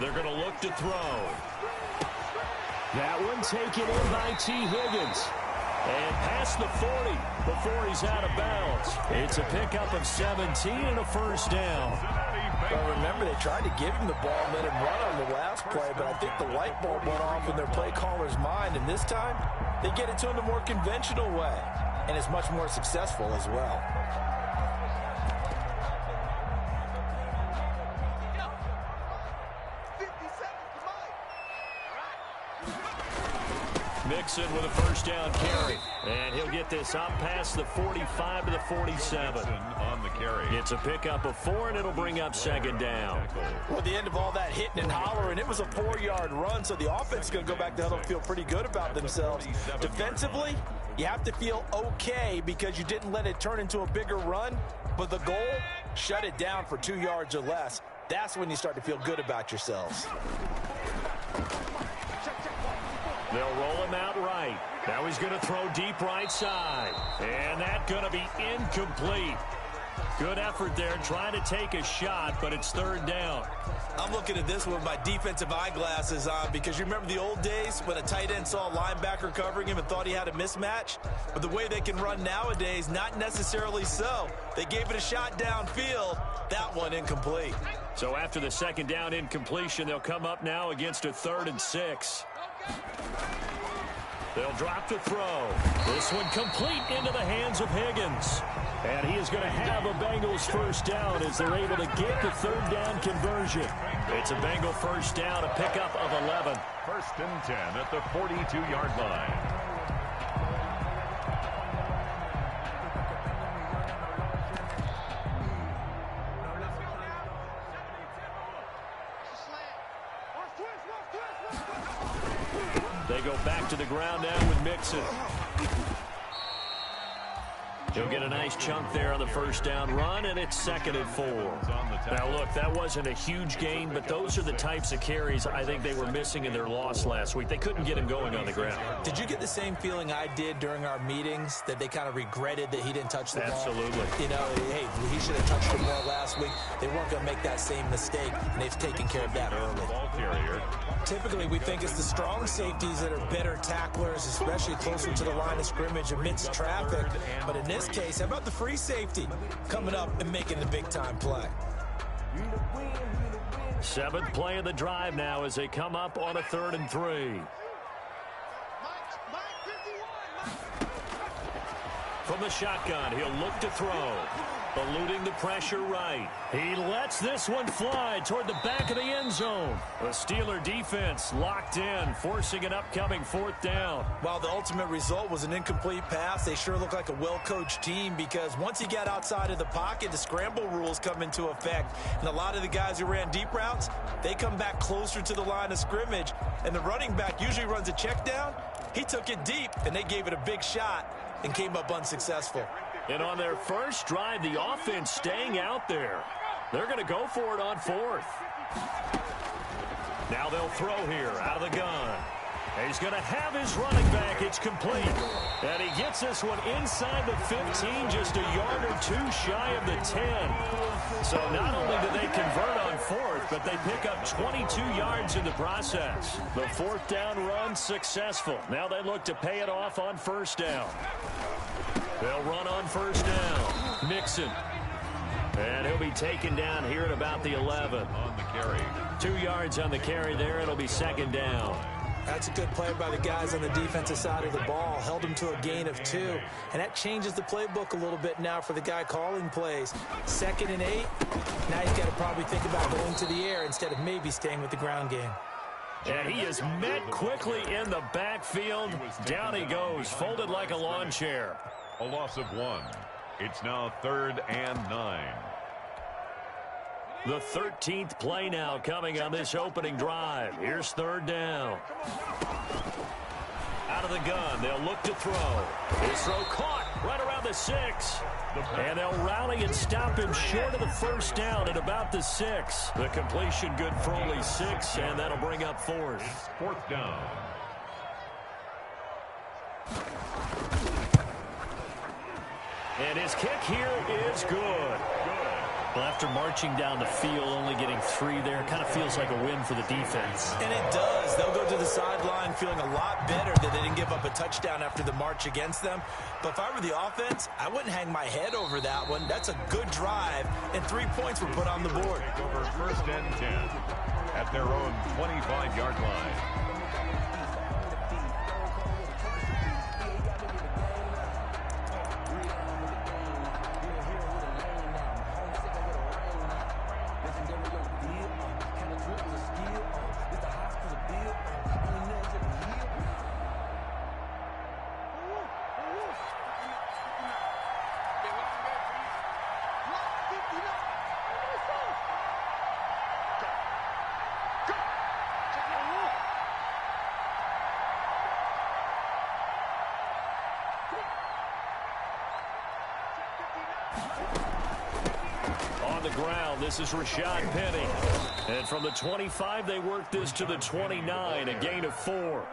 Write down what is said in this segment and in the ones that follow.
They're going to look to throw. That one taken in by T. Higgins. And past the 40 before he's out of bounds. It's a pickup of 17 and a first down. Well, remember, they tried to give him the ball and let him run on the last play, but I think the light bulb went off in their play caller's mind, and this time they get it to him the more conventional way, and it's much more successful as well. Mixon with a first down carry. And he'll get this up past the 45 to the 47. On the carry. It's a pickup of 4, and it'll bring up second down. Well, at the end of all that hitting and hollering, it was a 4-yard run, so the offense is going to go back to huddle, feel pretty good about themselves. Defensively, you have to feel okay because you didn't let it turn into a bigger run, but the goal, shut it down for 2 yards or less. That's when you start to feel good about yourselves. They'll roll him out right. Now he's going to throw deep right side. And that's going to be incomplete. Good effort there trying to take a shot, but it's third down. I'm looking at this with my defensive eyeglasses on because you remember the old days when a tight end saw a linebacker covering him and thought he had a mismatch? But the way they can run nowadays, not necessarily so. They gave it a shot downfield. That one incomplete. So after the second down incompletion, they'll come up now against a 3rd and 6. They'll drop to throw. This one complete into the hands of Higgins. And he is going to have a Bengals first down as they're able to get the 3rd down conversion. It's a Bengal first down, a pickup of 11. 1st and 10 at the 42-yard line. They go back to the ground now with Mixon. He'll get a nice chunk there on the first down run, and it's 2nd and 4. Now, look, that wasn't a huge gain, but those are the types of carries I think they were missing in their loss last week. They couldn't get him going on the ground. Did you get the same feeling I did during our meetings, that they kind of regretted that he didn't touch the ball? Absolutely. You know, hey, he should have touched it more last week. They weren't going to make that same mistake, and they've taken care of that early. Ball carrier. Typically, we think it's the strong safeties that are better tacklers, especially closer to the line of scrimmage amidst traffic. But in this case, how about the free safety coming up and making the big-time play? 7th play of the drive now as they come up on a 3rd and 3. From the shotgun, he'll look to throw. Eluding the pressure right. He lets this one fly toward the back of the end zone. The Steeler defense locked in, forcing an upcoming 4th down. While the ultimate result was an incomplete pass, they sure look like a well-coached team because once he got outside of the pocket, the scramble rules come into effect. And a lot of the guys who ran deep routes, they come back closer to the line of scrimmage. And the running back usually runs a check down. He took it deep, and they gave it a big shot and came up unsuccessful. And on their first drive, the offense staying out there. They're going to go for it on 4th. Now they'll throw here out of the gun. He's going to have his running back. It's complete. And he gets this one inside the 15, just a yard or 2 shy of the 10. So not only do they convert on 4th, but they pick up 22 yards in the process. The 4th down run successful. Now they look to pay it off on 1st down. They'll run on 1st down. Mixon. And he'll be taken down here at about the 11. On the carry. 2 yards on the carry there. It'll be 2nd down. That's a good play by the guys on the defensive side of the ball. Held him to a gain of 2. And that changes the playbook a little bit now for the guy calling plays. 2nd and 8. Now he's got to probably think about going to the air instead of maybe staying with the ground game. And he is met quickly in the backfield. Down he goes, folded like a lawn chair. A loss of 1. It's now 3rd and 9. The 13th play now coming on this opening drive. Here's 3rd down. Out of the gun, they'll look to throw. His throw caught right around the 6. And they'll rally and stop him short of the 1st down at about the 6. The completion good for only 6, and that'll bring up 4th. It's 4th down. And his kick here is good. Well, after marching down the field, only getting 3 there, kind of feels like a win for the defense. And it does. They'll go to the sideline feeling a lot better that they didn't give up a touchdown after the march against them. But if I were the offense, I wouldn't hang my head over that one. That's a good drive, and 3 points were put on the board. Over 1st and 10 at their own 25-yard line. On the ground, this is Rashad Penny. And from the 25, they work this to the 29, a gain of 4.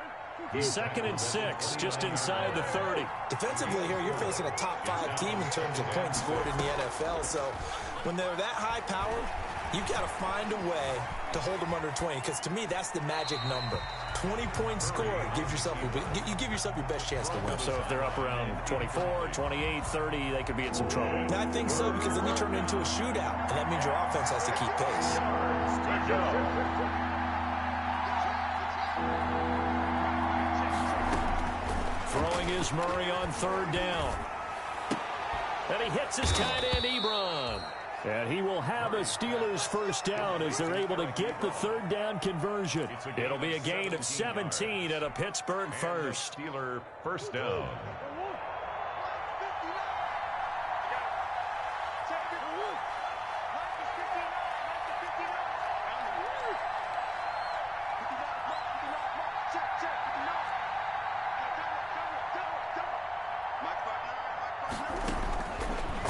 2nd and 6, just inside the 30. Defensively here, you're facing a top 5 team in terms of points scored in the NFL. So when they're that high powered, you've got to find a way to hold them under 20, because to me, that's the magic number. 20 points scored, you give yourself your best chance to win. So if they're up around 24, 28, 30, they could be in some trouble. And I think so, because then you turn it into a shootout, and that means your offense has to keep pace. Throwing is Murray on 3rd down. And he hits his tight end, Ebron. And he will have a Steelers 1st down as they're able to get the 3rd down conversion. It'll be a gain of 17 and a Pittsburgh 1st. Steeler 1st down.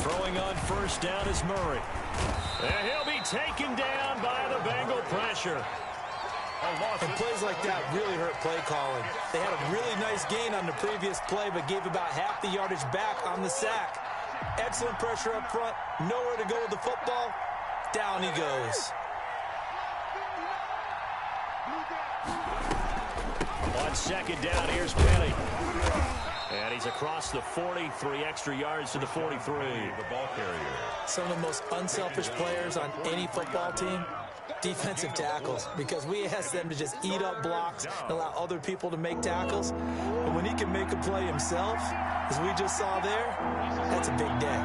Throwing on 1st down is Murray. And he'll be taken down by the Bengal pressure. And plays like that really hurt play calling. They had a really nice gain on the previous play, but gave about half the yardage back on the sack. Excellent pressure up front. Nowhere to go with the football. Down he goes. On 2nd down, here's Penny. And he's across the 40, 3 extra yards to the 43. The ball carrier. Some of the most unselfish players on any football team, defensive tackles, because we ask them to just eat up blocks and allow other people to make tackles. But when he can make a play himself, as we just saw there, that's a big day.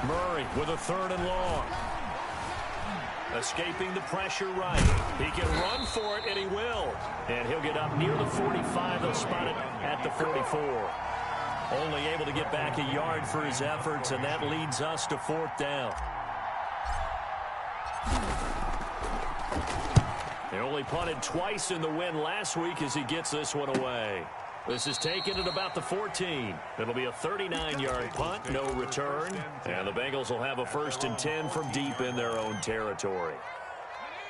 Murray with a 3rd and long. Escaping the pressure right. He can run for it, and he will. And he'll get up near the 45. They'll spot it at the 44. Only able to get back a yard for his efforts, and that leads us to 4th down. They only punted twice in the win last week as he gets this one away. This is taken at about the 14. It'll be a 39-yard punt, no return. And the Bengals will have a 1st and 10 from deep in their own territory.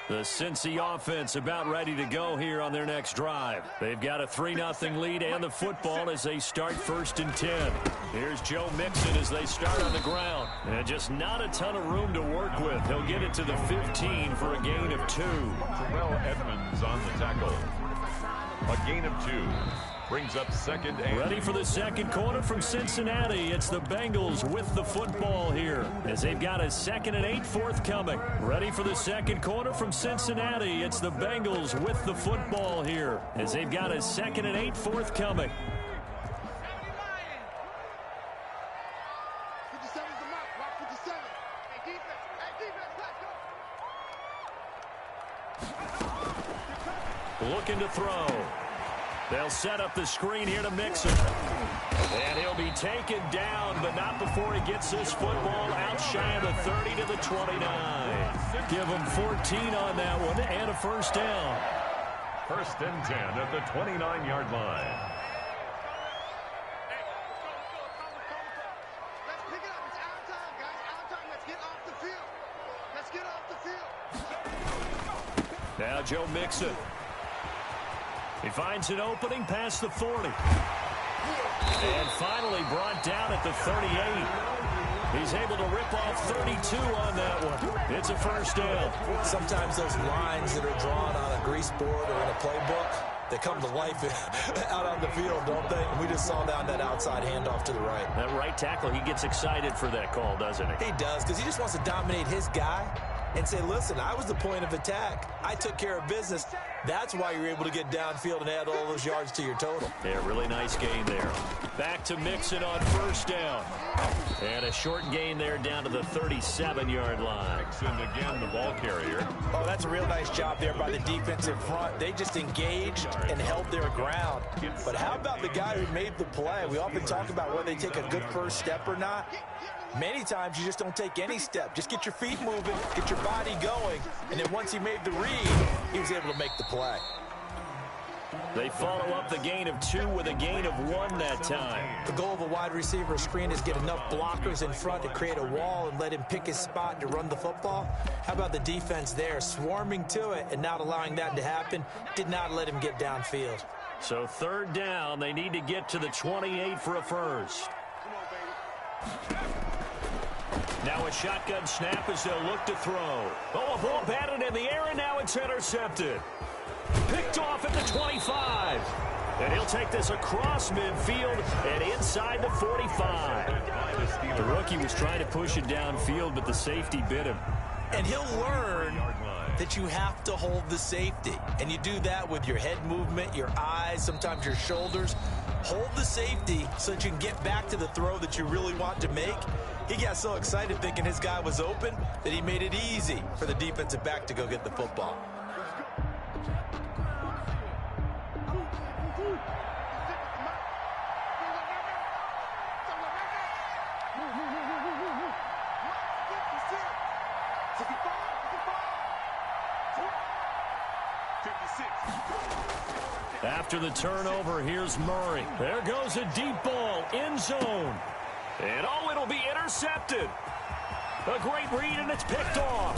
The Cincy offense about ready to go here on their next drive. They've got a 3-0 lead and the football as they start 1st and 10. Here's Joe Mixon as they start on the ground. And just not a ton of room to work with. He'll get it to the 15 for a gain of 2. Terrell Edmonds on the tackle. A gain of 2. Brings up 2nd and... Ready for the 2nd quarter from Cincinnati. It's the Bengals with the football here as they've got a 2nd and 8 forthcoming. Ready for the 2nd quarter from Cincinnati. It's the Bengals with the football here as they've got a 2nd and 8 forthcoming. Looking to throw. They'll set up the screen here to Mixon. And he'll be taken down, but not before he gets this football out shy of the 30 to the 29. Give him 14 on that one and a 1st down. 1st and 10 at the 29-yard line. Let's pick it up. It's our time, guys. Our time. Let's get off the field. Let's get off the field. Now Joe Mixon. He finds an opening past the 40. And finally brought down at the 38. He's able to rip off 32 on that one. It's a first down. Sometimes those lines that are drawn on a grease board or in a playbook, they come to life out on the field, don't they? And we just saw down that outside handoff to the right. That right tackle, he gets excited for that call, doesn't he? He does, because he just wants to dominate his guy and say, listen, I was the point of attack. I took care of business. That's why you're able to get downfield and add all those yards to your total. Yeah, really nice gain there. Back to Mixon on first down. And a short gain there down to the 37-yard line. Mixon again, the ball carrier. Oh, that's a real nice job there by the defensive front. They just engaged and held their ground. But how about the guy who made the play? We often talk about whether they take a good first step or not. Many times you just don't take any step. Just get your feet moving, get your body going, and then once he made the read, he was able to make the play. They follow up the gain of 2 with a gain of 1 that time. The goal of a wide receiver screen is get enough blockers in front to create a wall and let him pick his spot to run the football. How about the defense there, swarming to it and not allowing that to happen? Did not let him get downfield. So third down, they need to get to the 28 for a first. Now a shotgun snap as they'll look to throw. Oh, a ball batted in the air, and now it's intercepted. Picked off at the 25. And he'll take this across midfield and inside the 45. The rookie was trying to push it downfield, but the safety bit him. And he'll learn that you have to hold the safety. And you do that with your head movement, your eyes, sometimes your shoulders. Hold the safety so that you can get back to the throw that you really want to make. He got so excited thinking his guy was open that he made it easy for the defensive back to go get the football. After the turnover, here's Murray. There goes a deep ball, end zone. And oh, it'll be intercepted. A great read, and it's picked off.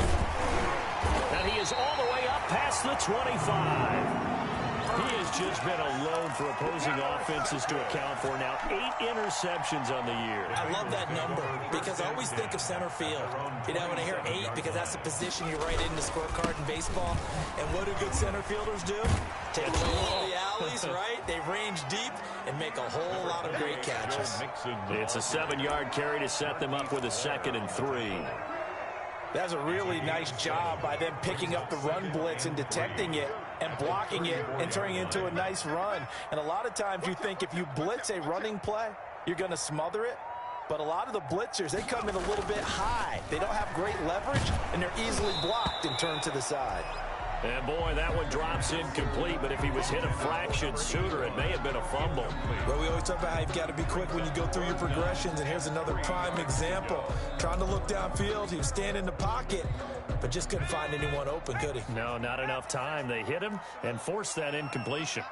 And he is all the way up past the 25. He has just been a load for opposing offenses to account for. Now 8 interceptions on the year. I love that number because I always think of center field. You know, when I hear 8, because that's the position you write in the scorecard in baseball. And what do good center fielders do? Take a look at the alleys, right? They range deep and make a whole lot of great catches. It's a 7-yard carry to set them up with a 2nd and 3. That's a really nice job by them picking up the run blitz and detecting it and blocking it and turning it into a nice run. And a lot of times you think if you blitz a running play, you're going to smother it. But a lot of the blitzers, they come in a little bit high. They don't have great leverage, and they're easily blocked and turned to the side. And boy, that one drops incomplete, but if he was hit a fraction sooner, it may have been a fumble. Well, we always talk about how you've got to be quick when you go through your progressions, and here's another prime example. Trying to look downfield, he was standing in the pocket, but just couldn't find anyone open, could he? No, not enough time. They hit him and forced that incompletion.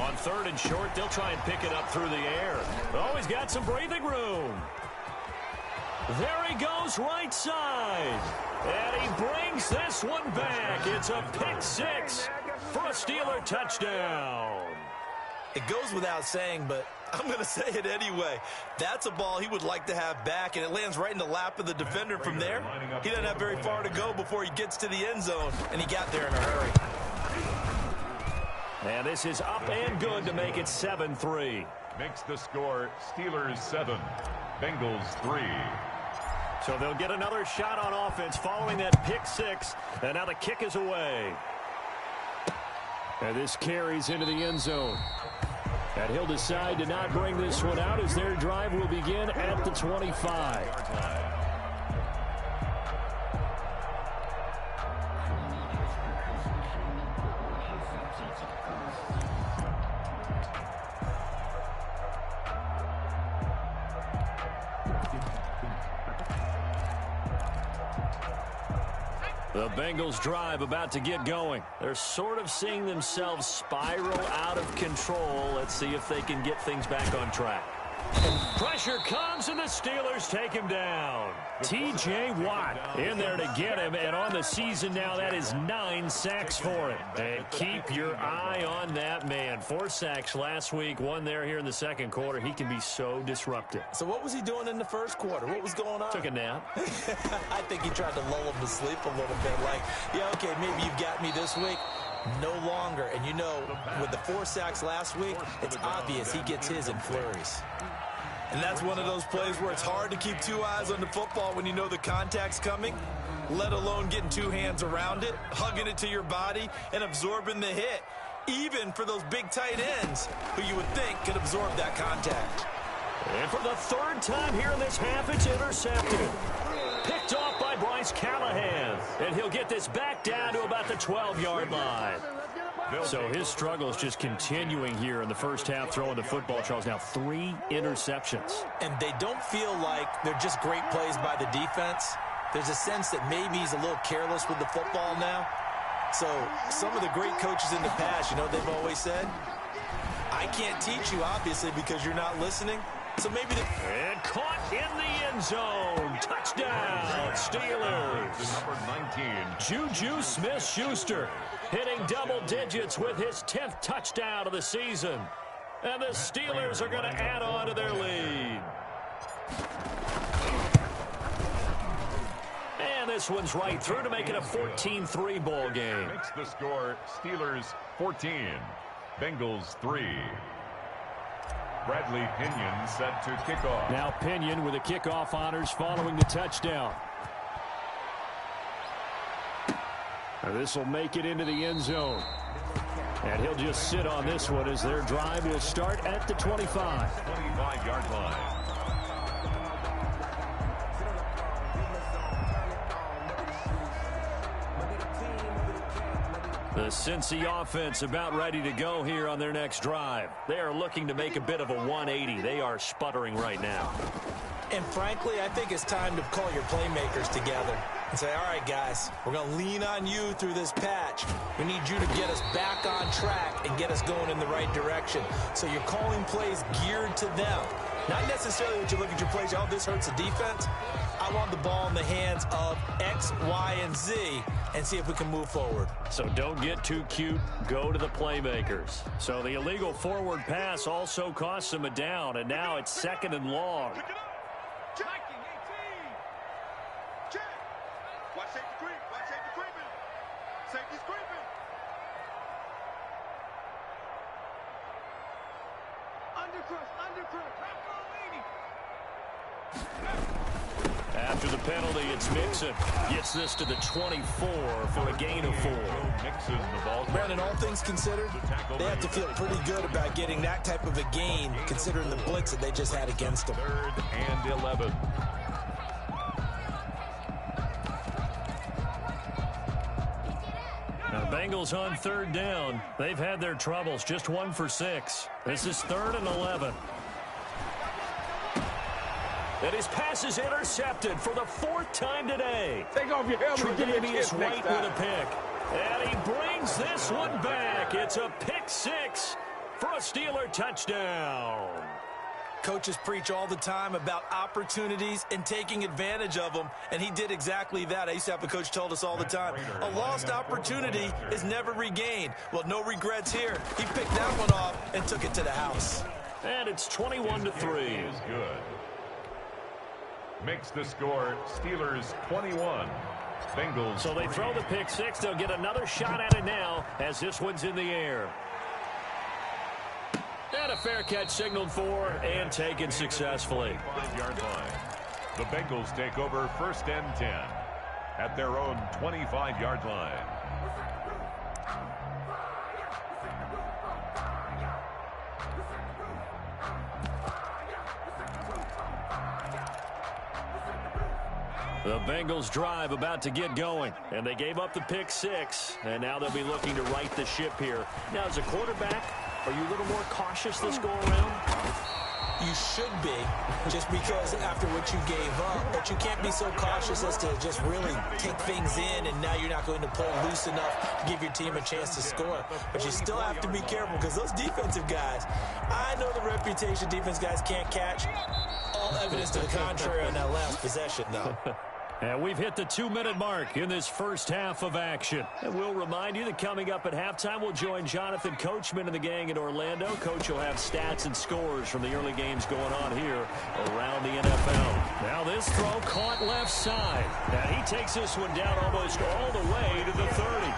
On 3rd and short, they'll try and pick it up through the air. Oh, he's got some breathing room. There he goes right side. And he brings this one back. It's a pick 6 for a Steeler touchdown. It goes without saying, but I'm going to say it anyway. That's a ball he would like to have back, and it lands right in the lap of the defender from there. He doesn't have very far to go before he gets to the end zone, and he got there in a hurry. And this is up and good to make it 7-3. Makes the score Steelers 7, Bengals 3. So they'll get another shot on offense following that pick 6. And now the kick is away. And this carries into the end zone. And he'll decide to not bring this one out as their drive will begin at the 25. The Bengals drive about to get going. They're sort of seeing themselves spiral out of control. Let's see if they can get things back on track. Pressure comes, and the Steelers take him down. T.J. Watt in there to get him, and on the season now, that is 9 sacks for him. And keep your eye on that man. 4 sacks last week, 1 there here in the second quarter. He can be so disruptive. So what was he doing in the first quarter? What was going on? Took a nap. I think he tried to lull him to sleep a little bit. Like, yeah, okay, maybe you've got me this week. No longer. And you know, with the 4 sacks last week, it's obvious he gets his in flurries. And that's one of those plays where it's hard to keep 2 eyes on the football when you know the contact's coming, let alone getting 2 hands around it, hugging it to your body, and absorbing the hit, even for those big tight ends who you would think could absorb that contact. And for the 3rd time here in this half, it's intercepted. Picked off by Bryce Callahan. And he'll get this back down to about the 12-yard line. So his struggle is just continuing here in the first half, throwing the football. Charles, now 3 interceptions. And they don't feel like they're just great plays by the defense. There's a sense that maybe he's a little careless with the football now. So some of the great coaches in the past, you know what they've always said? I can't teach you, obviously, because you're not listening. So maybe and caught in the end zone. Touchdown, Steelers. Number 19. Juju Smith-Schuster hitting double digits with his 10th touchdown of the season. And the Steelers are going to add on to their lead. And this one's right through to make it a 14-3 ball game. Makes the score Steelers 14, Bengals 3. Bradley Pinion set to kick off. Now Pinion with the kickoff honors following the touchdown. This will make it into the end zone. And he'll just sit on this one as their drive will start at the 25. 25-yard line. The Cincy offense about ready to go here on their next drive. They are looking to make a bit of a 180. They are sputtering right now. And frankly, I think it's time to call your playmakers together and say, all right, guys, we're going to lean on you through this patch. We need you to get us back on track and get us going in the right direction. So you're calling plays geared to them. Not necessarily that you look at your plays, oh, this hurts the defense. I want the ball in the hands of X, Y, and Z and see if we can move forward. So don't get too cute. Go to the playmakers. So the illegal forward pass also costs them a down, and now it's 2nd and long. Watch safety creep. Watch safety creeping. Safety's creeping. Undercrush. After the penalty, it's Mixon. Gets this to the 24 for a gain of 4. Mixon, the ball. Brandon, all things considered, they have to feel pretty good about getting that type of a gain considering the blitz that they just had against them. 3rd and 11. Now, Bengals on 3rd down. They've had their troubles. Just 1 for 6. This is 3rd and 11. And his pass is intercepted for the 4th time today. Take off your helmet. Tre'Davious White with a pick. And he brings this one back. It's a pick 6 for a Steeler touchdown. Coaches preach all the time about opportunities and taking advantage of them, and he did exactly that. I used to have a coach told us all the time, a lost opportunity is never regained. Well, no regrets here. He picked that one off and took it to the house. And it's 21-3. Is good. Makes the score Steelers 21, Bengals. So they throw the pick 6. They'll get another shot at it now as this one's in the air. And a fair catch signaled for and taken successfully. 5-yard line. The Bengals take over 1st and 10 at their own 25-yard line. The Bengals drive about to get going, and they gave up the pick 6, and now they'll be looking to right the ship here. Now, as a quarterback, are you a little more cautious this go around? You should be, just because after what you gave up, but you can't be so cautious as to just really take things in, and now you're not going to play loose enough to give your team a chance to score. But you still have to be careful, because those defensive guys, I know the reputation defense guys can't catch. All evidence to the contrary on that last possession, though. And we've hit the 2-minute mark in this first half of action. And we'll remind you that coming up at halftime, we'll join Jonathan Coachman and the gang in Orlando. Coach will have stats and scores from the early games going on here around the NFL. Now this throw caught left side. And he takes this one down almost all the way to the 30.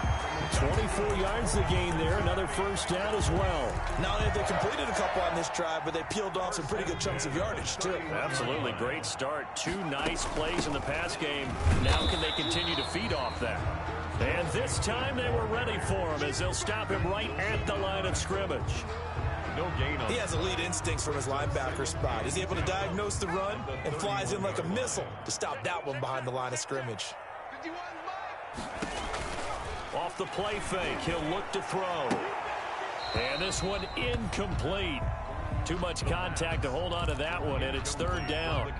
24 yards to gain there. Another first down as well. Not only have they completed a couple on this drive, but they peeled off some pretty good chunks of yardage, too. Absolutely. Great start. 2 nice plays in the pass game. Now can they continue to feed off that? And this time they were ready for him as they'll stop him right at the line of scrimmage. No gain on. He has elite instincts from his linebacker spot. He's able to diagnose the run and flies in like a missile to stop that one behind the line of scrimmage. Off the play fake, he'll look to throw. And this one incomplete. Too much contact to hold on to that one, and it's third down.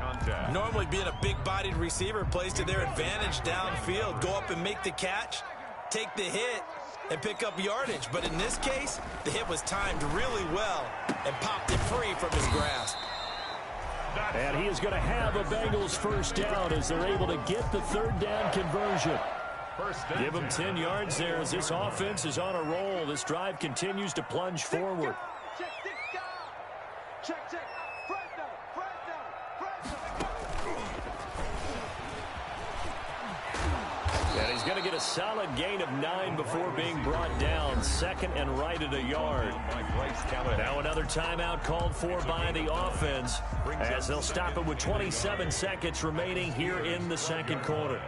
Normally being a big-bodied receiver plays to their advantage downfield. Go up and make the catch, take the hit, and pick up yardage. But in this case, the hit was timed really well and popped it free from his grasp. And he is going to have a Bengals first down as they're able to get the third down conversion. Give him 10 yards there as this offense is on a roll. This drive continues to plunge forward. And he's going to get a solid gain of 9 before being brought down. Second and right at a yard. Now another timeout called for by the offense as they'll stop it with 27 seconds remaining here in the second quarter.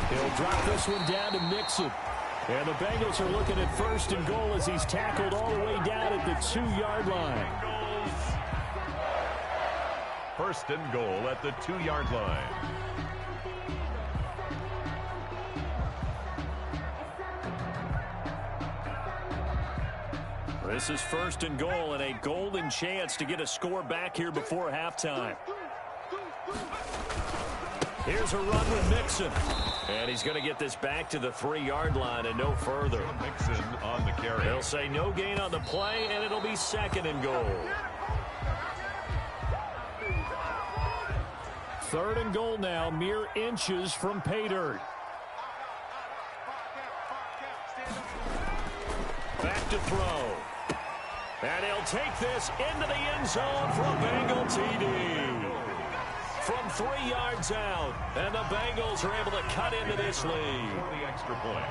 He'll drop this one down to Mixon. And the Bengals are looking at first and goal as he's tackled all the way down at the 2-yard line. First and goal at the 2-yard line. This is first and goal and a golden chance to get a score back here before halftime. Here's a run with Mixon. And he's going to get this back to the 3-yard line and no further. Mixon on the carry. They'll say no gain on the play, and it'll be second and goal. Third and goal now, mere inches from pay dirt. Back to throw. And he'll take this into the end zone for a Bengal TD. From 3 yards out, and the Bengals are able to cut into this lead. The extra point.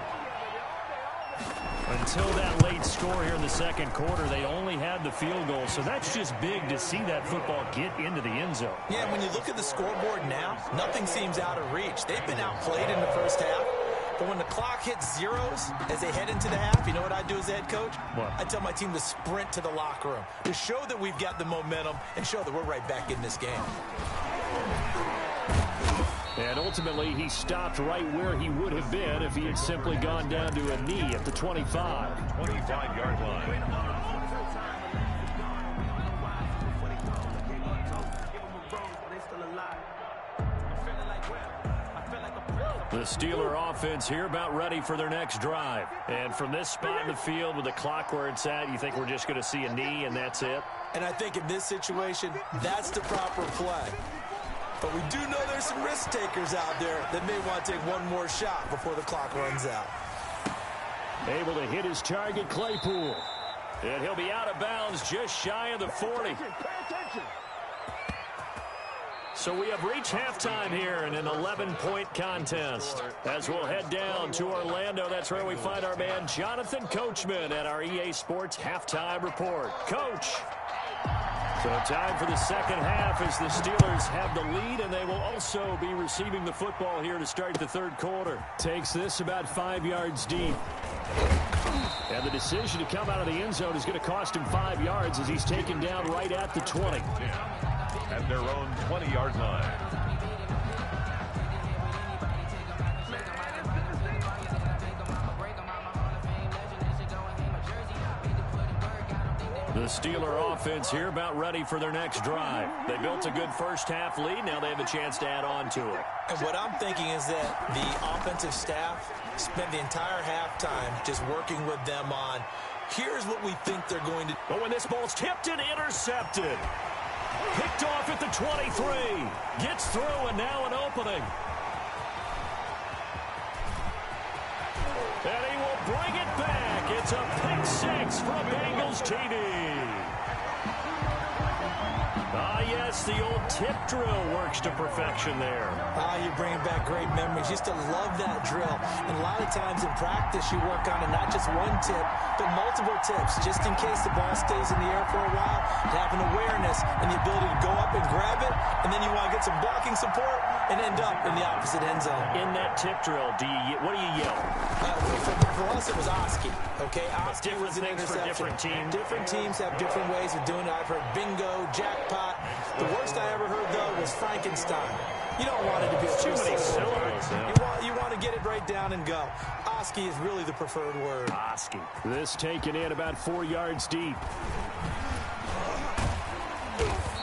Until that late score here in the second quarter, they only had the field goal, so that's just big to see that football get into the end zone. Yeah, when you look at the scoreboard now, nothing seems out of reach. They've been outplayed in the first half. But when the clock hits zeros as they head into the half, you know what I do as the head coach? What? I tell my team to sprint to the locker room to show that we've got the momentum and show that we're right back in this game. And ultimately, he stopped right where he would have been if he had simply gone down to a knee at the 25. 25-yard line. The Steeler offense here about ready for their next drive. And from this spot in the field with the clock where it's at, you think we're just going to see a knee and that's it? And I think in this situation, that's the proper play. But we do know there's some risk takers out there that may want to take one more shot before the clock runs out. Able to hit his target, Claypool. And he'll be out of bounds just shy of the 40. So we have reached halftime here in an 11-point contest. As we'll head down to Orlando, that's where we find our man Jonathan Coachman at our EA Sports Halftime Report. Coach. So time for the second half as the Steelers have the lead, and they will also be receiving the football here to start the third quarter. Takes this about 5 yards deep. And the decision to come out of the end zone is going to cost him 5 yards as he's taken down right at the 20. At their own 20-yard line. Steeler offense here about ready for their next drive. They built a good first-half lead. Now they have a chance to add on to it. And what I'm thinking is that the offensive staff spent the entire halftime just working with them on, here's what we think they're going to do. But when this ball's tipped and intercepted. Picked off at the 23. Gets through, and now an opening. And he will bring it back. It's a pick six from Bengals TD. Yes, the old tip drill works to perfection there. You're bringing back great memories. Used to love that drill. And a lot of times in practice, you work on it, not just one tip, but multiple tips, just in case the ball stays in the air for a while, to have an awareness and the ability to go up and grab it, and then you want to get some blocking support and end up in the opposite end zone. In that tip drill, what do you yell? For us, it was Oski. Okay, Oski was an interception. For different teams. Different teams have different ways of doing it. I've heard bingo, jackpot. The worst I ever heard, though, was Frankenstein. You don't want it to be too many syllables. You want to get it right down and go. Oski is really the preferred word. Oski. This taken in about 4 yards deep.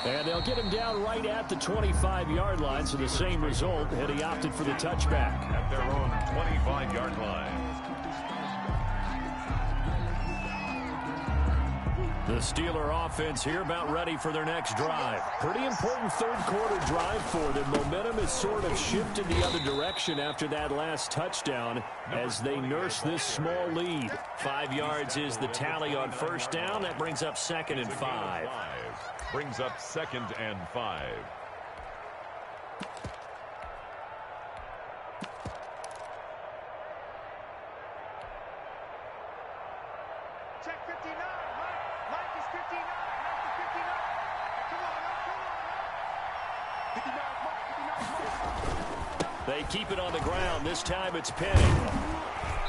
And they'll get him down right at the 25-yard line, so the same result, and he opted for the touchback. At their own 25-yard line. The Steeler offense here about ready for their next drive. Pretty important third-quarter drive for them. Momentum has sort of shifted the other direction after that last touchdown as they nurse this small lead. 5 yards is the tally on first down. That brings up 2nd and 5. Brings up 2nd and 5. Check 59. Mike is 59. Mike is 59. Come on, come on. 59, Mike. They keep it on the ground. This time it's Penny.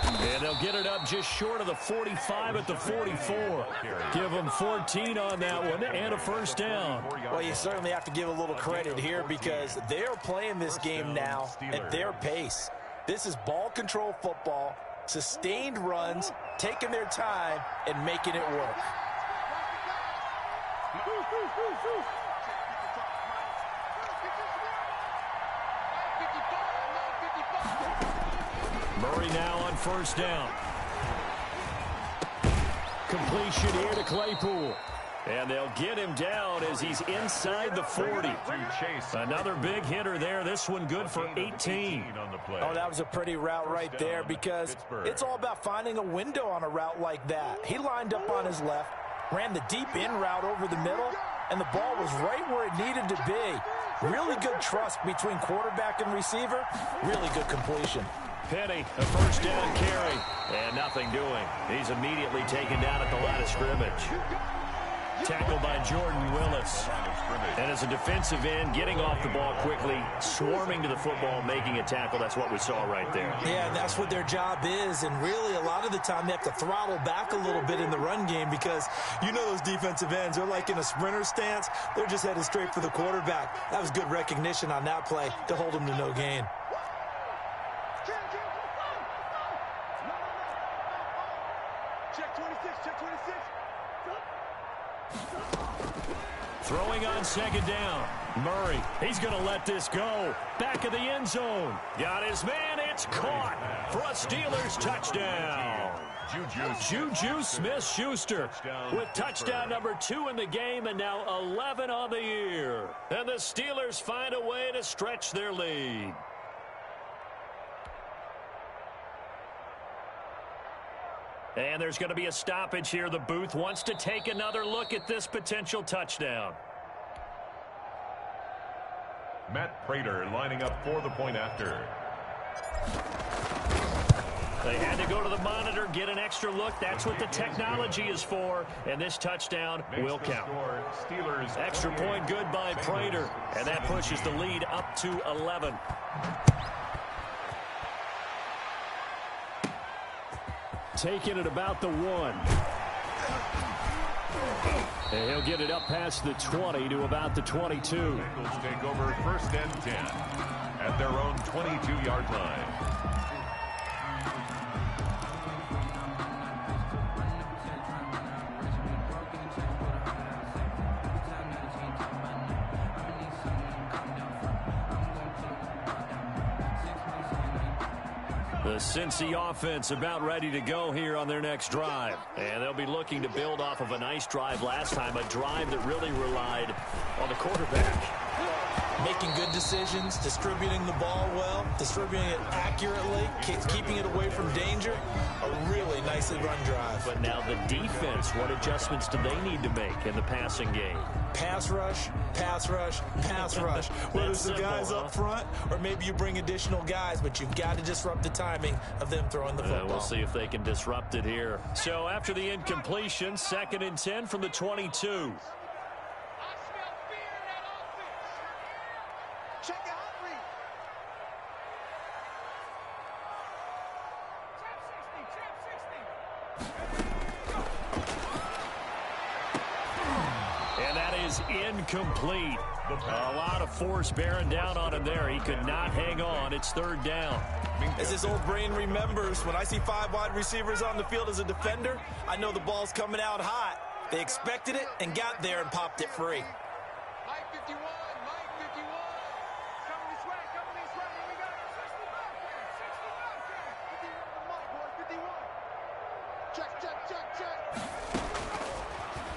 And they'll get it up just short of the 45 at the 44. Give them 14 on that one and a first down. Well, you certainly have to give a little credit here because they're playing this game now at their pace. This is ball control football, sustained runs, taking their time, and making it work. Murray now on first down. Completion here to Claypool. And they'll get him down as he's inside the 40. Another big hitter there. This one good for 18. Oh, that was a pretty route right there because it's all about finding a window on a route like that. He lined up on his left, ran the deep in route over the middle, and the ball was right where it needed to be. Really good trust between quarterback and receiver. Really good completion. Penny, a first down carry, and nothing doing. He's immediately taken down at the line of scrimmage. Tackled by Jordan Willis. And as a defensive end, getting off the ball quickly, swarming to the football, making a tackle. That's what we saw right there. Yeah, that's what their job is. And really, a lot of the time, they have to throttle back a little bit in the run game because you know those defensive ends, they're like in a sprinter stance. They're just headed straight for the quarterback. That was good recognition on that play to hold him to no gain. Check 26, check 26. Throwing on second down. Murray, he's going to let this go. Back of the end zone. Got his man. It's caught for a Steelers touchdown. Juju Smith-Schuster with touchdown number 2 in the game and now 11 on the year. And the Steelers find a way to stretch their lead. And there's going to be a stoppage here. The booth wants to take another look at this potential touchdown. Matt Prater lining up for the point after. They had to go to the monitor, get an extra look. That's what the technology is for. And this touchdown will count. Steelers Extra point good by Prater. And that pushes the lead up to 11. Taking it about the 1. And he'll get it up past the 20 to about the 22. Bengals take over 1st and 10 at their own 22-yard line. The Cincy offense about ready to go here on their next drive. And they'll be looking to build off of a nice drive last time, a drive that really relied on the quarterback. Making good decisions, distributing the ball well, distributing it accurately, keeping it away from danger. A really nicely run drive. But now the defense, what adjustments do they need to make in the passing game? Pass rush, pass rush, pass rush. Whether it's the guys up front or maybe you bring additional guys, but you've got to disrupt the timing of them throwing the football. We'll see if they can disrupt it here. So after the incompletion, 2nd and 10 from the 22. Check it out, Reed. And that is incomplete. A lot of force bearing down on him there. He could not hang on. It's 3rd down. As his old brain remembers, when I see 5 wide receivers on the field as a defender, I know the ball's coming out hot. They expected it and got there and popped it free. Mike 51, Mike 51. Coming this way, here we go. 61, 51, boys, 51. Check.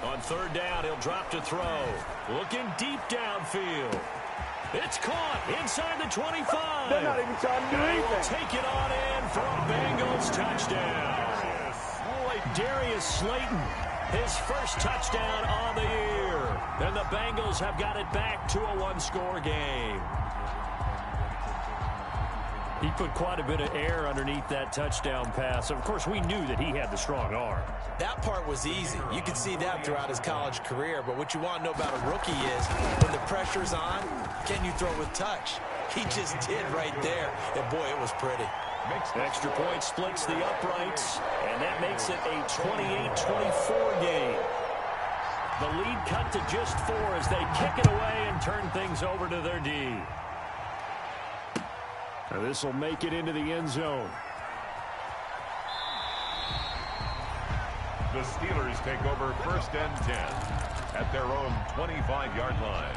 On 3rd down, he'll drop to throw. Looking deep downfield. It's caught inside the 25. They're not even trying to do They anything. will take it on in for a Bengals touchdown. Darius Slayton, his first touchdown on the year. And the Bengals have got it back to a 1-score game. He put quite a bit of air underneath that touchdown pass. Of course, we knew that he had the strong arm. That part was easy. You could see that throughout his college career. But what you want to know about a rookie is when the pressure's on, can you throw with touch? He just did right there. And, boy, it was pretty. Extra point splits the uprights, and that makes it a 28-24 game. The lead cut to just 4 as they kick it away and turn things over to their D. Now this will make it into the end zone. The Steelers take over 1st and 10 at their own 25-yard line.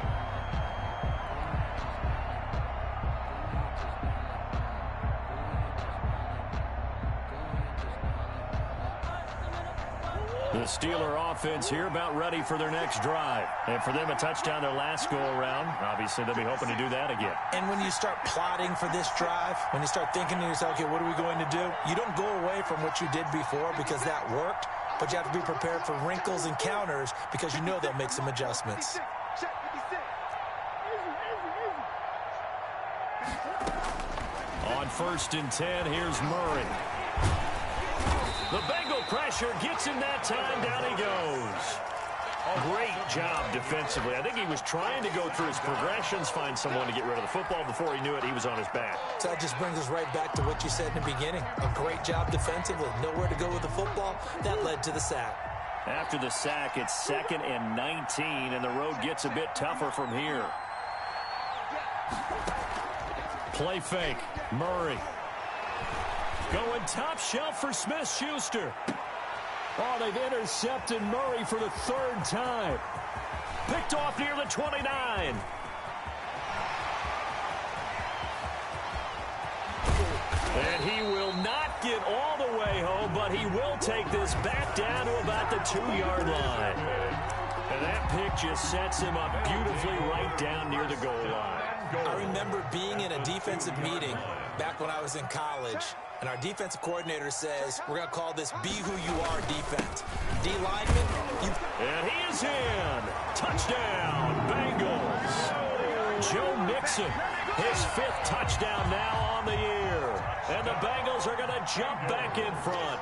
The Steeler offense here about ready for their next drive. And for them, a touchdown their last go-around. Obviously, they'll be hoping to do that again. And when you start plotting for this drive, when you start thinking to yourself, okay, what are we going to do? You don't go away from what you did before because that worked, but you have to be prepared for wrinkles and counters because you know they'll make some adjustments. Check 56. On 1st and 10, here's Murray. The Bengal pressure gets him that time. Down he goes. A great job defensively. I think he was trying to go through his progressions, find someone to get rid of the football. Before he knew it, he was on his back. So that just brings us right back to what you said in the beginning. A great job defensively. Nowhere to go with the football. That led to the sack. After the sack, it's 2nd and 19, and the road gets a bit tougher from here. Play fake. Murray. Going top shelf for Smith-Schuster. Oh, they've intercepted Murray for the 3rd time. Picked off near the 29. And he will not get all the way home, but he will take this back down to about the 2-yard line. And that pick just sets him up beautifully right down near the goal line. I remember being in a defensive meeting back when I was in college, and our defensive coordinator says, we're going to call this Be Who You Are defense. D lineman, and he is in. Touchdown, Bengals. Joe Mixon, his 5th touchdown now on the year. And the Bengals are going to jump back in front.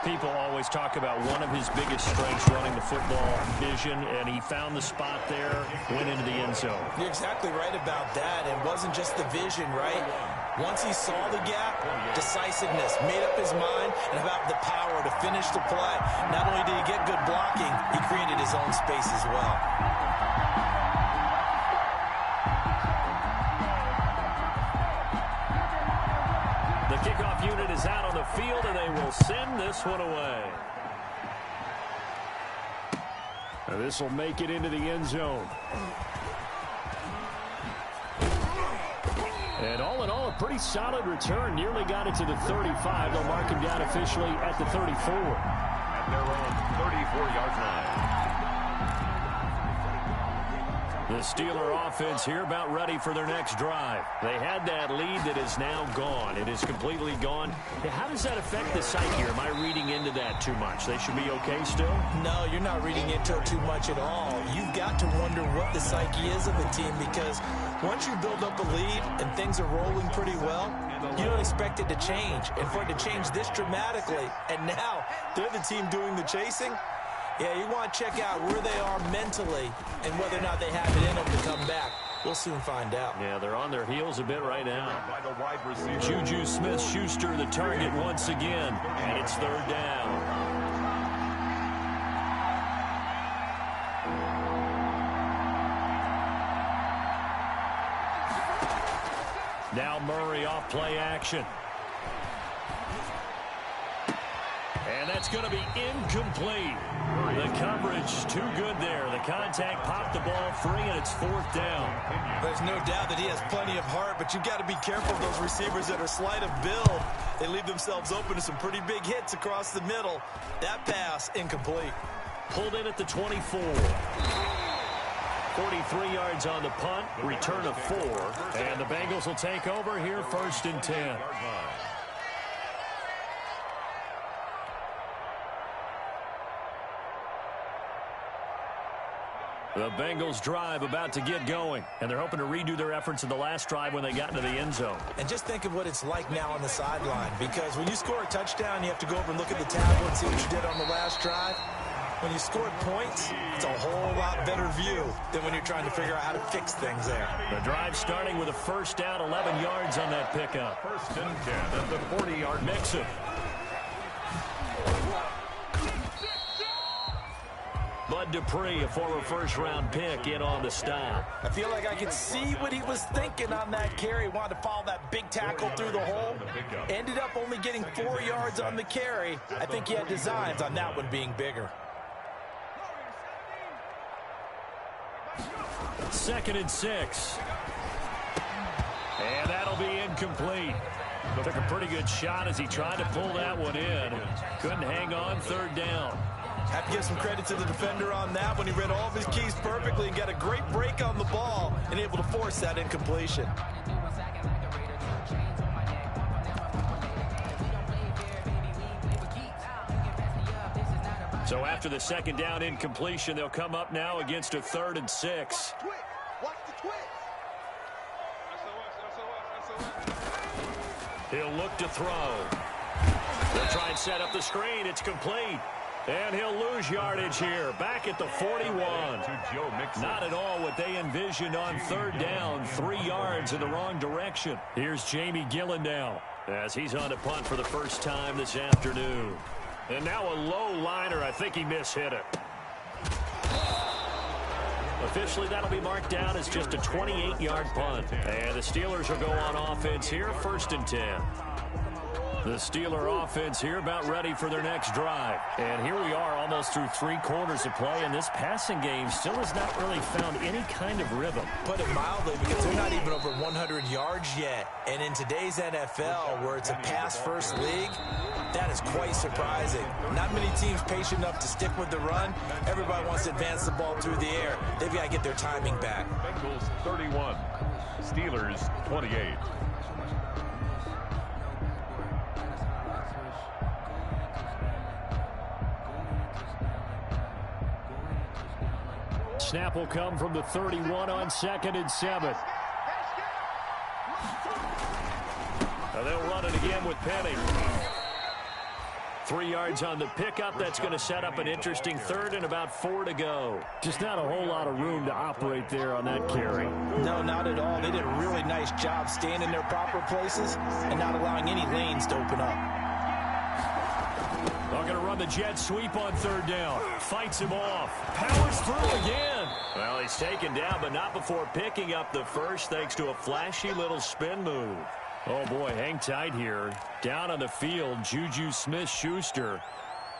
People always talk about one of his biggest strengths running the football, vision, and he found the spot there, went into the end zone. You're exactly right about that. It wasn't just the vision, right? Once he saw the gap, decisiveness, made up his mind, and about the power to finish the play. Not only did he get good blocking, he created his own space as well. The kickoff unit is out on the field, and they will send this one away. Now this will make it into the end zone. And all in all, a pretty solid return. Nearly got it to the 35. They'll mark him down officially at the 34. At their own 34-yard line. The Steeler offense here about ready for their next drive. They had that lead that is now gone. It is completely gone. How does that affect the psyche? Am I reading into that too much? They should be okay still? No, you're not reading into it too much at all. You've got to wonder what the psyche is of the team, because once you build up a lead and things are rolling pretty well, you don't expect it to change. And for it to change this dramatically, and now they're the team doing the chasing, yeah, you want to check out where they are mentally and whether or not they have it in them to come back. We'll soon find out. Yeah, they're on their heels a bit right now. Juju Smith-Schuster the target once again, and it's third down. Now Murray off play action. And that's going to be incomplete. The coverage too good there. The contact popped the ball free, and it's fourth down. There's no doubt that he has plenty of heart, but you've got to be careful of those receivers that are slight of build. They leave themselves open to some pretty big hits across the middle. That pass, incomplete. Pulled in at the 24. 43 yards on the punt, return of 4. And the Bengals will take over here, first and 10. The Bengals drive about to get going, and they're hoping to redo their efforts in the last drive when they got into the end zone. And just think of what it's like now on the sideline, because when you score a touchdown, you have to go over and look at the tablet and see what you did on the last drive. When you scored points, it's a whole lot better view than when you're trying to figure out how to fix things there. The drive starting with a first down, 11 yards on that pickup. First and 10 at the 40-yard. Mixon. Bud Dupree, a former first-round pick, in on the stop. I feel like I could see what he was thinking on that carry. Wanted to follow that big tackle through the hole. Ended up only getting 4 yards on the carry. I think he had designs on that one being bigger. Second and 6. And that'll be incomplete. Took a pretty good shot as he tried to pull that one in. Couldn't hang on, third down. Have to give some credit to the defender on that when he read all of his keys perfectly and got a great break on the ball and able to force that incompletion. So after the second down incompletion, they'll come up now against a 3rd and 6. Watch the twitch. He'll look to throw. They'll try and set up the screen. It's complete. And he'll lose yardage here. Back at the 41. Not at all what they envisioned on third down. 3 yards in the wrong direction. Here's Jamie Gillen now as he's on to punt for the first time this afternoon. And now a low liner. I think he mishit it. Officially, that'll be marked down as just a 28-yard punt. And the Steelers will go on offense here, first and 10. The Steeler offense here about ready for their next drive. And here we are almost through 3 quarters of play, and this passing game still has not really found any kind of rhythm. Put it mildly, because they're not even over 100 yards yet. And in today's NFL, where it's a pass-first league, that is quite surprising. Not many teams patient enough to stick with the run. Everybody wants to advance the ball through the air. They've got to get their timing back. Bengals 31, Steelers 28. Snap will come from the 31 on 2nd and 7. Now they'll run it again with Penny. 3 yards on the pickup. That's going to set up an interesting 3rd and about 4 to go. Just not a whole lot of room to operate there on that carry. No, not at all. They did a really nice job staying in their proper places and not allowing any lanes to open up. They're going to run the jet sweep on 3rd down. Fights him off. Powers through again. Well, he's taken down, but not before picking up the first thanks to a flashy little spin move. Oh, boy, hang tight here. Down on the field, Juju Smith-Schuster.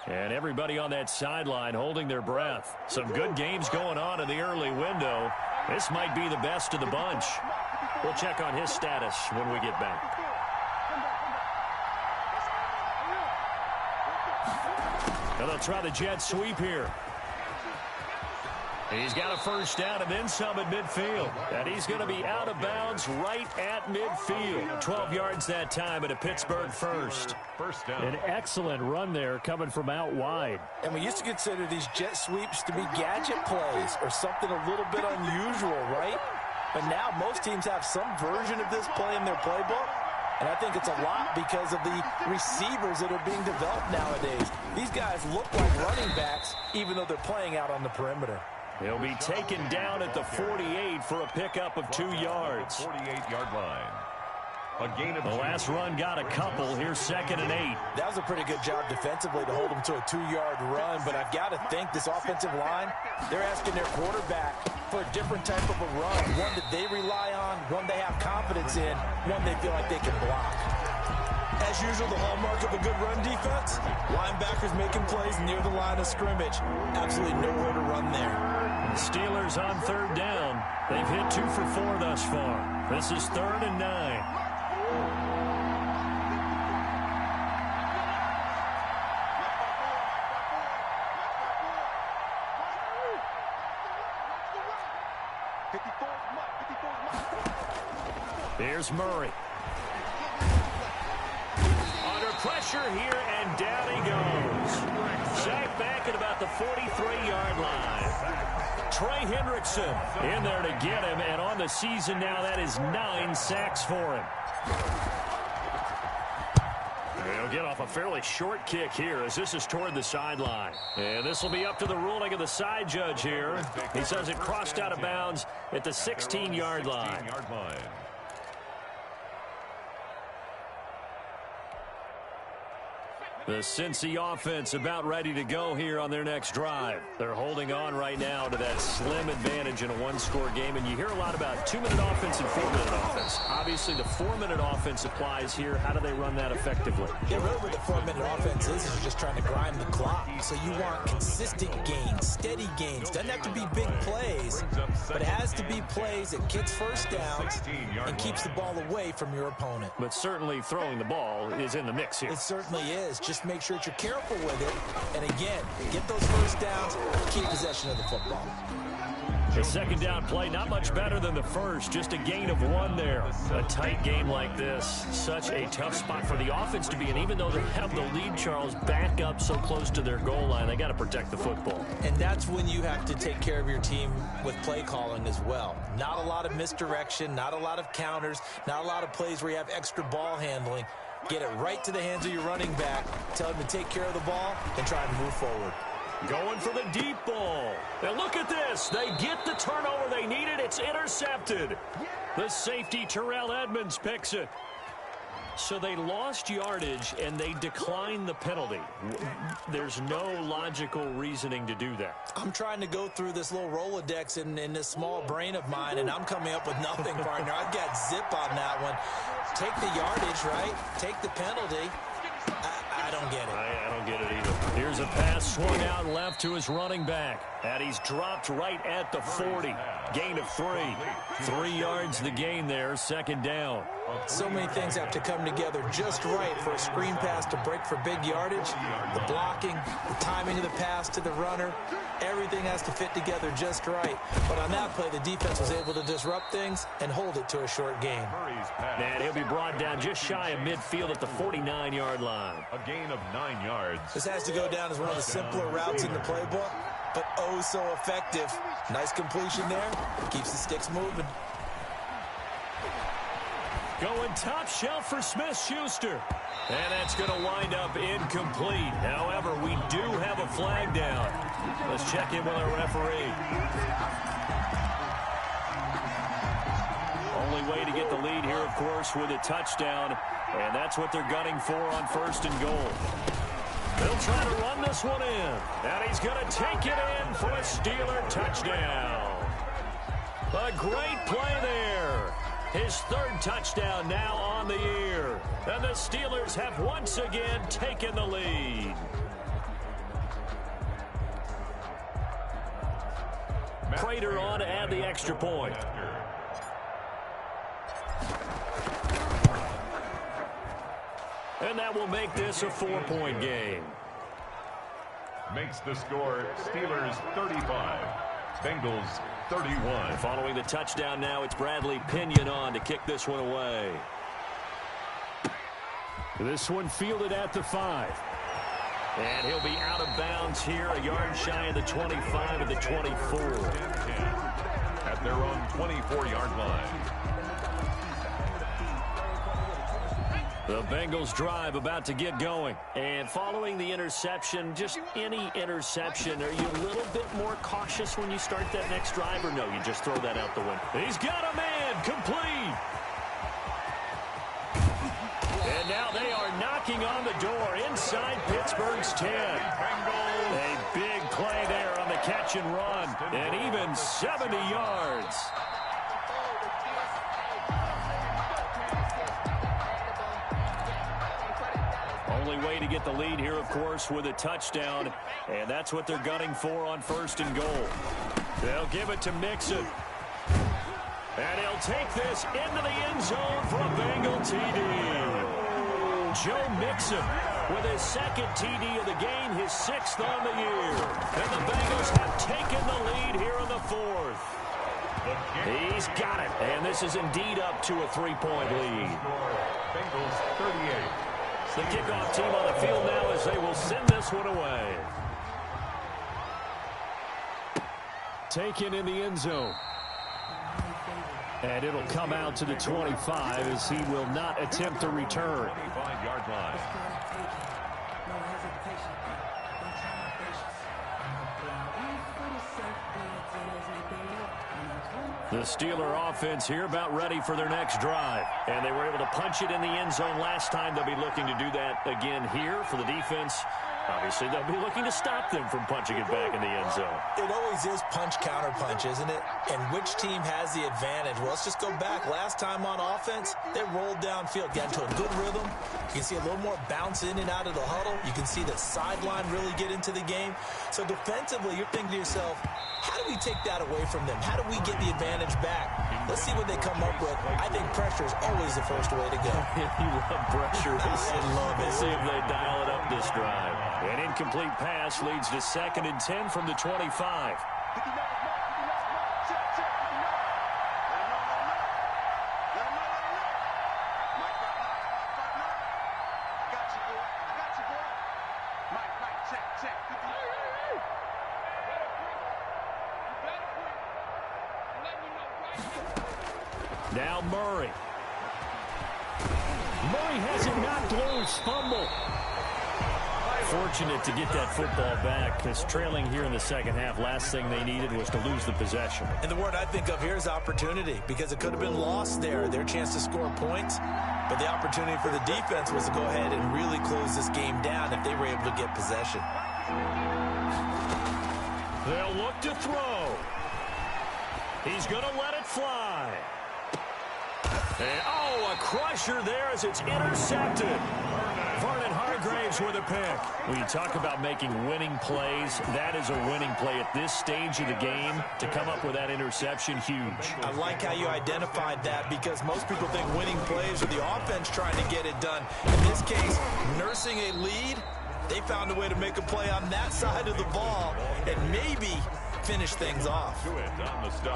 And everybody on that sideline holding their breath. Some good games going on in the early window. This might be the best of the bunch. We'll check on his status when we get back. And they'll try the jet sweep here. He's got a first down and then some at midfield. And he's going to be out of bounds right at midfield. 12 yards that time and a Pittsburgh first. First down. An excellent run there coming from out wide. And we used to consider these jet sweeps to be gadget plays or something a little bit unusual, right? But now most teams have some version of this play in their playbook. And I think it's a lot because of the receivers that are being developed nowadays. These guys look like running backs even though they're playing out on the perimeter. He'll be taken down at the 48 for a pickup of 2 yards. 48-yard line. A gain of the last run got a couple. Here's 2nd and 8. That was a pretty good job defensively to hold them to a 2-yard run. But I've got to think this offensive line, they're asking their quarterback for a different type of a run. One that they rely on, one they have confidence in, one they feel like they can block. As usual, the hallmark of a good run defense, linebackers making plays near the line of scrimmage. Absolutely nowhere to run there. The Steelers on 3rd down. They've hit 2 for 4 thus far. This is 3rd and 9. Here's Murray. Under pressure here, and down he goes. Sacked back at about the 43-yard line. Trey Hendrickson in there to get him, and on the season now, that is 9 sacks for him. He'll get off a fairly short kick here as this is toward the sideline. And this will be up to the ruling of the side judge here. He says it crossed out of bounds at the 16-yard line. The Cincy offense about ready to go here on their next drive. They're holding on right now to that slim advantage in a one-score game. And you hear a lot about 2-minute offense and 4-minute offense. Obviously, the 4-minute offense applies here. How do they run that effectively? Yeah, really what the 4-minute offense is you're just trying to grind the clock. So you want consistent gains, steady gains. Doesn't have to be big plays, but it has to be plays that gets first downs and keeps the ball away from your opponent. But certainly throwing the ball is in the mix here. It certainly is. Just make sure that you're careful with it. And again, get those first downs, keep possession of the football. The second down play, not much better than the first. Just a gain of 1 there. A tight game like this, such a tough spot for the offense to be in. Even though they have the lead, Charles, back up so close to their goal line, they got to protect the football. And that's when you have to take care of your team with play calling as well. Not a lot of misdirection, not a lot of counters, not a lot of plays where you have extra ball handling. Get it right to the hands of your running back. Tell him to take care of the ball and try and move forward. Going for the deep ball. And look at this. They get the turnover they needed. It's intercepted. The safety, Terrell Edmonds, picks it. So they lost yardage, and they declined the penalty. There's no logical reasoning to do that. I'm trying to go through this little Rolodex in this small brain of mine, and I'm coming up with nothing, partner. I've got zip on that one. Take the yardage, right? Take the penalty. I don't get it. I don't get it either. Here's a pass swung out left to his running back. And he's dropped right at the 40. Gain of 3. 3 yards the gain there, 2nd down. So many things have to come together just right for a screen pass to break for big yardage. The blocking, the timing of the pass to the runner, everything has to fit together just right. But on that play, the defense was able to disrupt things and hold it to a short gain. And he'll be brought down just shy of midfield at the 49-yard line. A gain of 9 yards. This has to go down as one of the simpler routes in the playbook, but oh so effective. Nice completion there. Keeps the sticks moving. Going top shelf for Smith-Schuster. And that's going to wind up incomplete. However, we do have a flag down. Let's check in with our referee. Only way to get the lead here, of course, with a touchdown. And that's what they're gunning for on 1st and goal. They'll try to run this one in. And he's going to take it in for a Steeler touchdown. A great play there. His 3rd touchdown now on the year. And the Steelers have once again taken the lead. Prater on to add the extra point. And that will make this a 4-point game. Makes the score Steelers 35, Bengals 31. Following the touchdown now, it's Bradley Pinion on to kick this one away. This one fielded at the 5. And he'll be out of bounds here, a yard shy of the 25 of the 24. At their own 24-yard line. The Bengals drive about to get going. And following the interception, just any interception, are you a little bit more cautious when you start that next drive, or no, you just throw that out the window? He's got a man, complete. And now they are knocking on the door inside Pittsburgh's 10. A big play there on the catch and run, and even 70 yards. Only way to get the lead here, of course, with a touchdown, and that's what they're gunning for on 1st and goal. They'll give it to Mixon. And he'll take this into the end zone for a Bengal TD. Joe Mixon with his 2nd TD of the game, his 6th on the year. And the Bengals have taken the lead here in the 4th. He's got it, and this is indeed up to a 3-point lead. Bengals 38. The kickoff team on the field now as they will send this one away. Taken in the end zone. And it'll come out to the 25 as he will not attempt to return. 25-yard line. The Steeler offense here about ready for their next drive. And they were able to punch it in the end zone last time. They'll be looking to do that again here for the defense. Obviously, they'll be looking to stop them from punching it back in the end zone. It always is punch-counter-punch, isn't it? And which team has the advantage? Well, let's just go back. Last time on offense, they rolled downfield, got into a good rhythm. You can see a little more bounce in and out of the huddle. You can see the sideline really get into the game. So defensively, you're thinking to yourself, how do we take that away from them? How do we get the advantage back? Let's see what they come up with. I think pressure is always the first way to go. You love pressure. I love it. Let's see if they dial it up this drive. An incomplete pass leads to 2nd and 10 from the 25. Now Murray. Murray has it knocked loose. Fumble. Fortunate to get that football back, because trailing here in the second half, last thing they needed was to lose the possession. And the word I think of here is opportunity, because it could have been lost there, their chance to score points. But the opportunity for the defense was to go ahead and really close this game down if they were able to get possession. They'll look to throw. He's going to let it fly. And, a crusher there as it's intercepted. Vernon Hargreaves with a pick. When you talk about making winning plays, that is a winning play at this stage of the game. To come up with that interception, huge. I like how you identified that, because most people think winning plays are the offense trying to get it done. In this case, nursing a lead, they found a way to make a play on that side of the ball and maybe finish things off.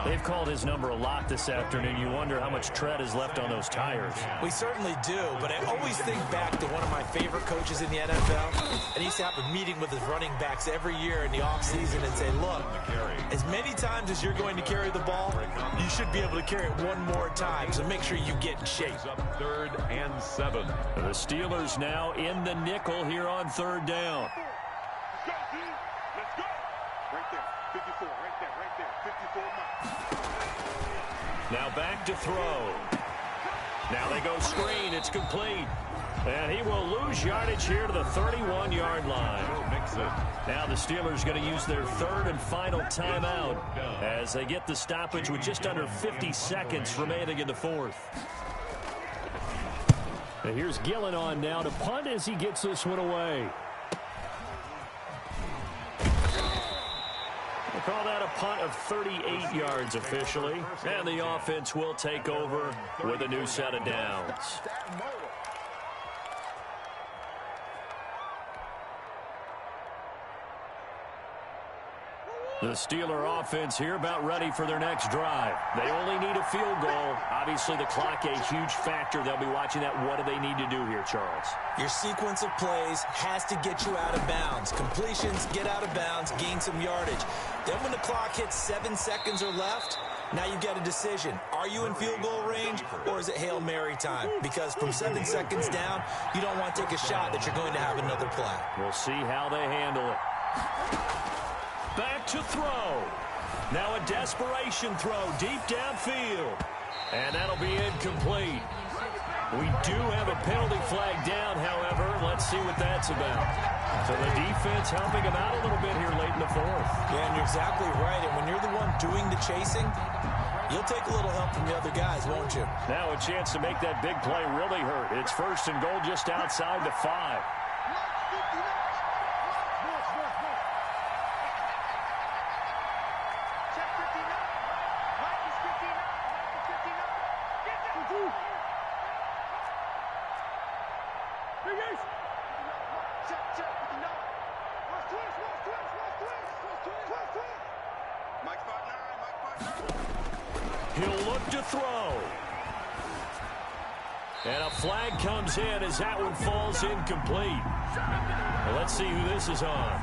They've called his number a lot this afternoon. You wonder how much tread is left on those tires. We certainly do, but I always think back to one of my favorite coaches in the NFL, and he used to have a meeting with his running backs every year in the offseason and say, look, as many times as you're going to carry the ball, you should be able to carry it one more time, so make sure you get in shape. Up 3rd and 7. The Steelers now in the nickel here on 3rd down. Let's go. Right there. 54, right there, 54 miles. Now back to throw. Now they go screen. It's complete. And he will lose yardage here to the 31-yard line. Now the Steelers going to use their 3rd and final timeout as they get the stoppage with just under 50 seconds remaining in the 4th. And here's Gillen on now to punt as he gets this one away. We'll call that a punt of 38 yards officially. And the offense will take over with a new set of downs. The Steeler offense here about ready for their next drive. They only need a field goal. Obviously, the clock a huge factor. They'll be watching that. What do they need to do here, Charles? Your sequence of plays has to get you out of bounds. Completions, get out of bounds, gain some yardage. Then when the clock hits 7 seconds or left, now you get a decision. Are you in field goal range, or is it Hail Mary time? Because from 7 seconds down, you don't want to take a shot that you're going to have another play. We'll see how they handle it. Back to throw. Now a desperation throw deep downfield. And that'll be incomplete. We do have a penalty flag down, however. Let's see what that's about. So the defense helping him out a little bit here late in the fourth. Yeah, and you're exactly right. And when you're the one doing the chasing, you'll take a little help from the other guys, won't you? Now a chance to make that big play really hurt. It's 1st and goal just outside the 5. He'll look to throw. And a flag comes in as that one falls incomplete. Well, let's see who this is on.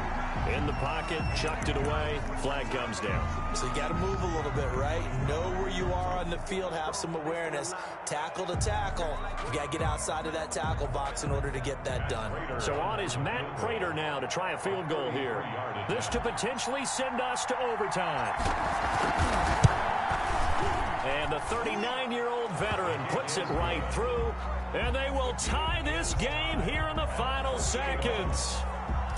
In the pocket, chucked it away, flag comes down. So you got to move a little bit, right? Know where you are on the field, have some awareness. Tackle to tackle. You got to get outside of that tackle box in order to get that done. So on is Matt Prater now to try a field goal here. This to potentially send us to overtime. And the 39-year-old veteran puts it right through, and they will tie this game here in the final seconds.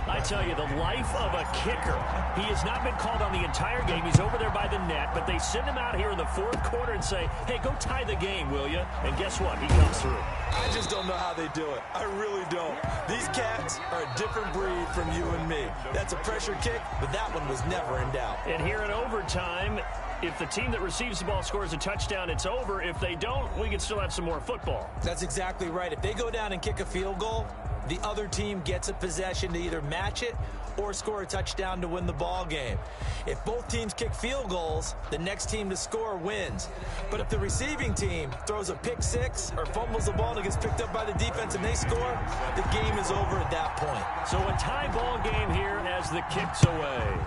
I tell you, the life of a kicker. He has not been called on the entire game. He's over there by the net, but they send him out here in the fourth quarter and say, hey, go tie the game, will you? And guess what? He comes through. I just don't know how they do it. I really don't. These cats are a different breed from you and me. That's a pressure kick, but that one was never in doubt. And here in overtime, if the team that receives the ball scores a touchdown, it's over. If they don't, we can still have some more football. That's exactly right. If they go down and kick a field goal, the other team gets a possession to either match it or score a touchdown to win the ball game. If both teams kick field goals, the next team to score wins. But if the receiving team throws a pick six or fumbles the ball and it gets picked up by the defense and they score, the game is over at that point. So a tie ball game here as the kick's away.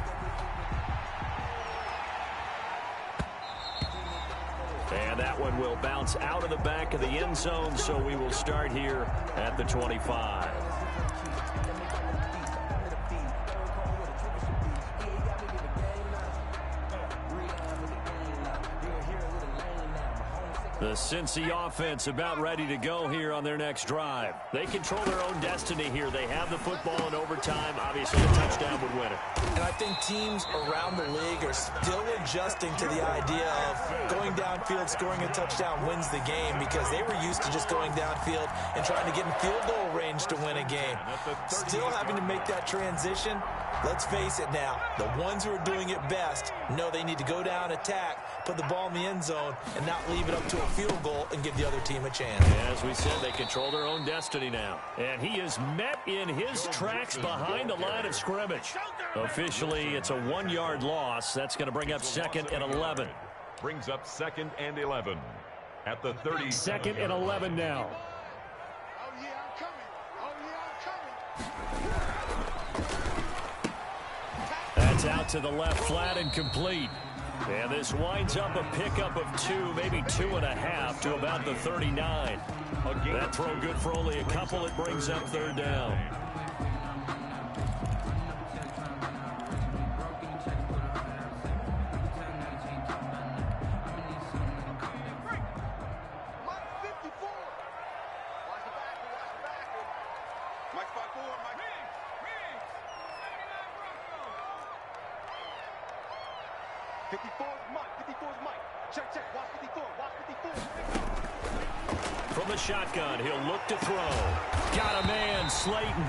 And that one will bounce out of the back of the end zone, so we will start here at the 25. The Cincy offense about ready to go here on their next drive. They control their own destiny here. They have the football in overtime. Obviously, a touchdown would win it. And I think teams around the league are still adjusting to the idea of going downfield, scoring a touchdown wins the game, because they were used to just going downfield and trying to get in field goal range to win a game. Still having to make that transition. Let's face it now, the ones who are doing it best know they need to go down, attack, put the ball in the end zone, and not leave it up to a field goal and give the other team a chance. As we said, they control their own destiny now. And he is met in his tracks behind the line of scrimmage. Officially, it's a 1-yard loss. That's going to bring up 2nd and 11. Brings up 2nd and 11 at the 30. 2nd and 11 now. Oh, yeah, I'm coming. Oh, yeah, I'm coming. That's out to the left, flat and complete. And this winds up a pickup of 2, maybe 2.5 to about the 39. That throw good for only a couple. It brings up 3rd down. From the shotgun, he'll look to throw. Got a man, Slayton.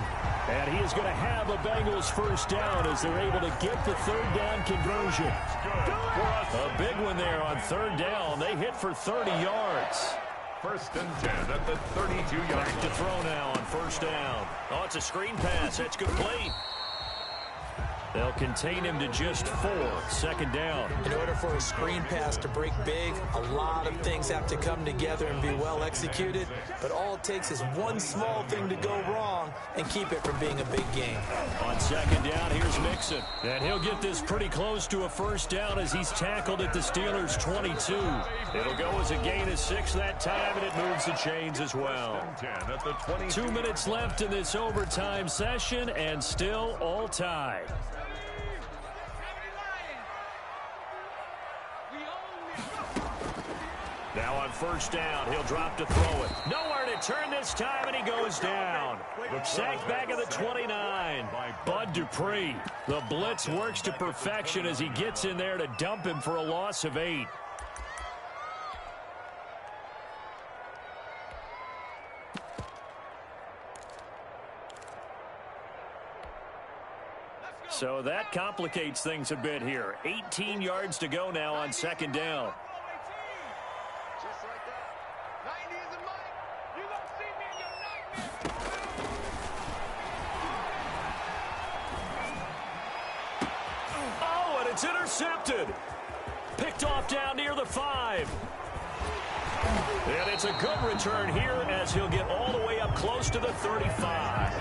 And he is going to have a Bengals 1st down as they're able to get the 3rd down conversion. A big one there on 3rd down. They hit for 30 yards. 1st and 10 at the 32-yard line. Back to throw now on 1st down. Oh, it's a screen pass. That's complete. They'll contain him to just 4. Second down. In order for a screen pass to break big, a lot of things have to come together and be well executed. But all it takes is one small thing to go wrong and keep it from being a big game. On second down, here's Mixon. And he'll get this pretty close to a first down as he's tackled at the Steelers' 22. It'll go as a gain of 6 that time, and it moves the chains as well. 2 minutes left in this overtime session, and still all tied. Now on first down, he'll drop to throw it. Nowhere to turn this time, and he goes down. Sacked back at the 29. Bud Dupree. The blitz works to perfection as he gets in there to dump him for a loss of 8. So that complicates things a bit here. 18 yards to go now on second down. Just like that. 90 is a mic. You don't see me in your nightmare. Oh, and it's intercepted. Picked off down near the 5. And it's a good return here as he'll get all the way up close to the 35.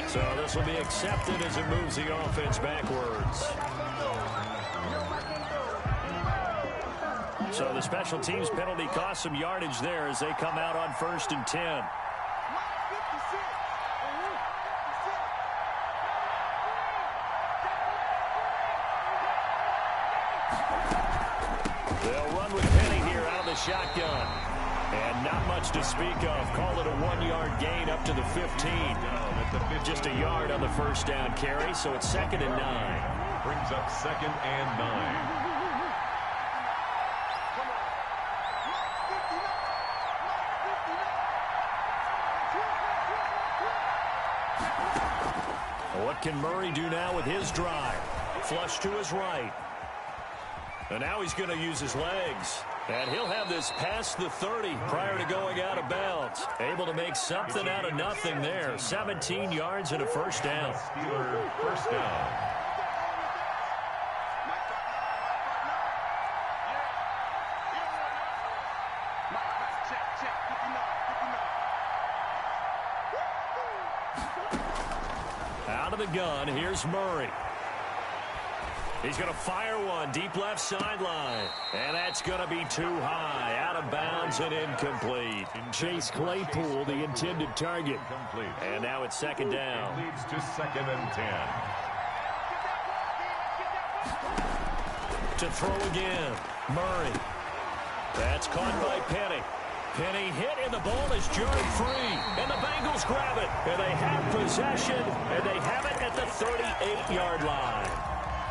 So this will be accepted as it moves the offense backwards. So the special teams penalty cost some yardage there as they come out on first and 10. They'll run with Penny here out of the shotgun. And not much to speak of. Call it a 1-yard gain up to the 15. Just a yard on the first down carry, so it's second and 9. Brings up second and 9. What can Murray do now with his drive? Flush to his right. And now he's going to use his legs. And he'll have this past the 30 prior to going out of bounds. Able to make something out of nothing there. 17 yards and a first down. Steeler first down. Out of the gun, here's Murray. He's going to fire one deep left sideline. And that's going to be too high. Out of bounds and incomplete. Chase Claypool, the intended target. And now it's second down. Leads to second and 10. To throw again. Murray. That's caught by Penny. Penny hit, and the ball is jerked free. And the Bengals grab it. And they have possession. And they have it at the 38-yard line.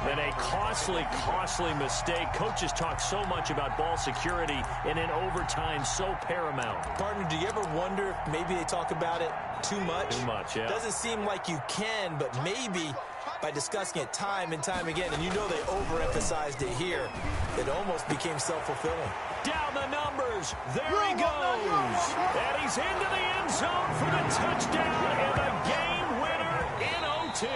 And a costly mistake. Coaches talk so much about ball security, and in overtime, so paramount. Partner, do you ever wonder if maybe they talk about it too much? Too much, yeah. Doesn't seem like you can, but maybe by discussing it time and time again, and you know they overemphasized it here, it almost became self-fulfilling. Down the numbers. There he goes. And he's into the end zone for the touchdown and the game winner in OT.